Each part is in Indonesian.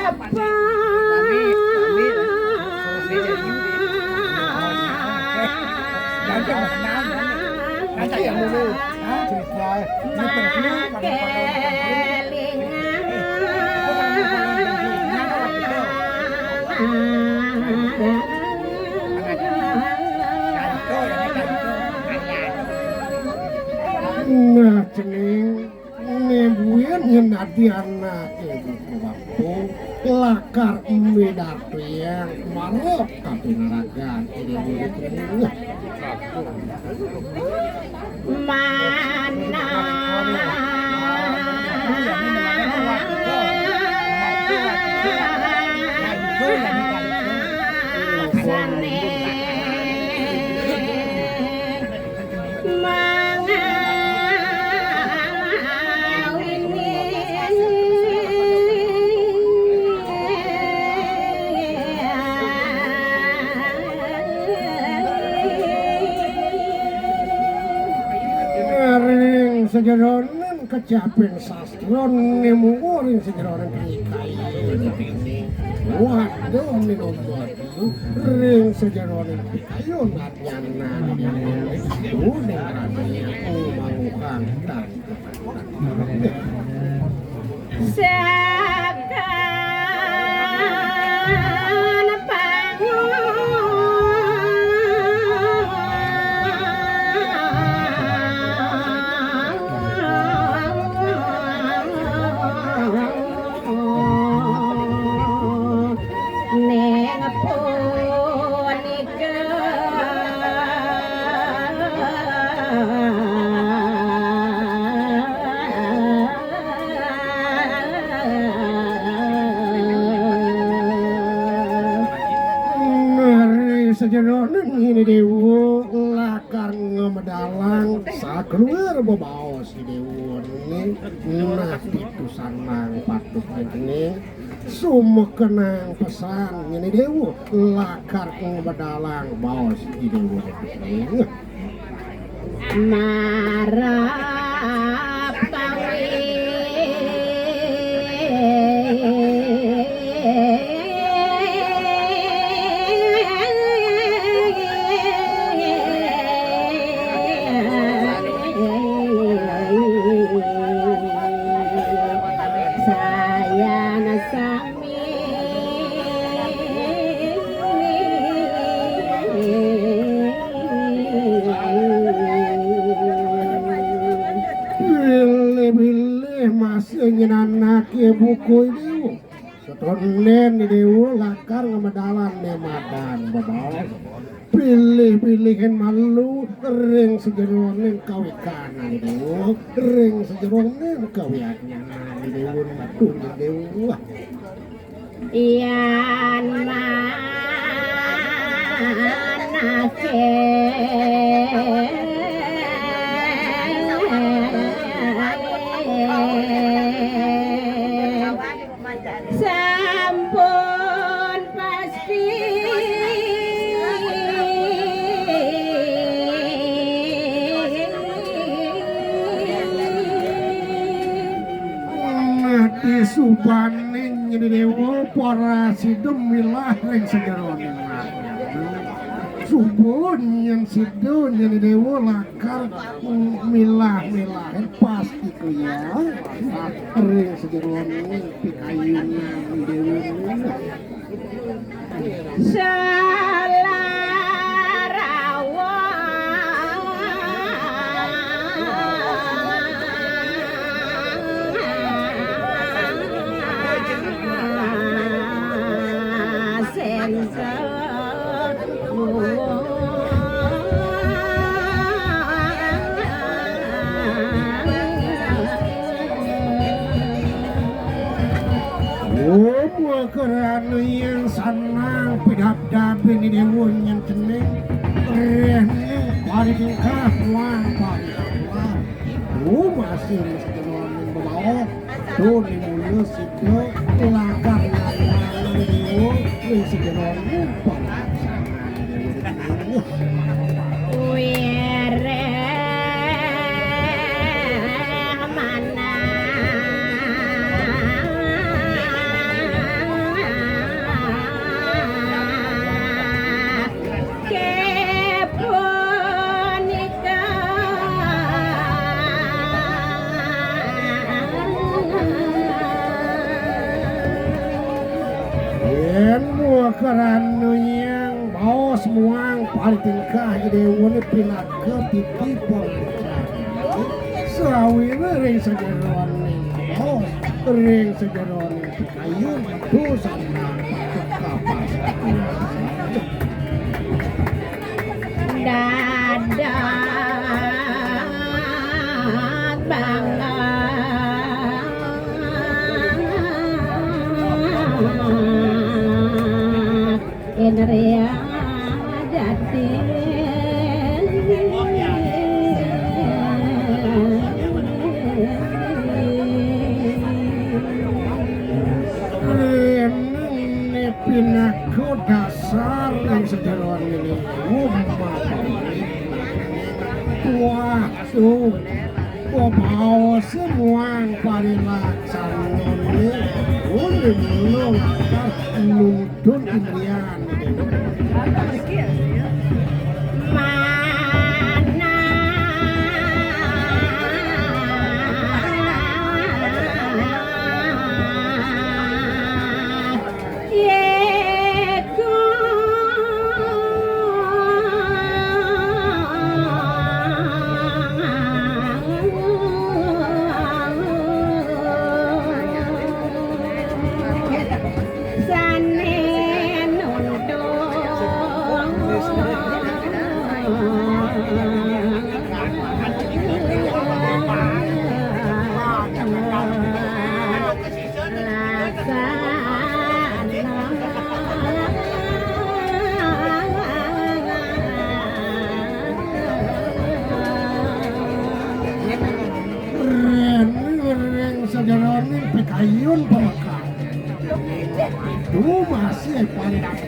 Nah, cening nebuyan yang anak ibu waktu lakar medatu yang marok tapi naragan ini murid mana sejeronan kecapen sastron nemu orang sejeronan keikai waduh minum batu ring sejeronan kayu natnyana udah rasanya mangukan dan sejeronan ini dewa lakar ngemedalang sakeluar bebawa si dewa ini nah itu sanang patut ini semua kenang pesan ini dewa lakar ngemedalang bawa si dewa ini marah ingin anak buku ini setonen ini lakar ngemedalan nemadan babaw pilih-pilihin malu ring sejeronen kawikan ini ring sejeronen kawiannya ini batu ini iyan manake sampun pasti mati subaning ini dewa para sidemilah ring sejeronen subun yang sidon yang dewa lakar milah-milah pasti ku ya ring sejeronen pikayunya dewa kerana yang sanang pidap-dapin ini dewa yang cening rehnya pari tingkah wang pari masih sejeronen bebawa tuh di mulut situ lakar lakar dewa yang sejeronen pari keran yang bawa semua paling tingkah ide wani pinat ke pipi pengacara sawina ring sejeroan ning bawa ring sejeroan ning kayu tu sama kapas dadat banget Indria jati ini pinaku dasar yang sejeroan ini umat waktu bawa semua parilacan ini udah belum nutun Indrian mana yeku sanen sejeroan pekayun pemakan itu masih pandang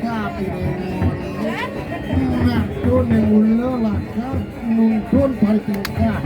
Ngadon yang mula lakar nuntun paling tingkah.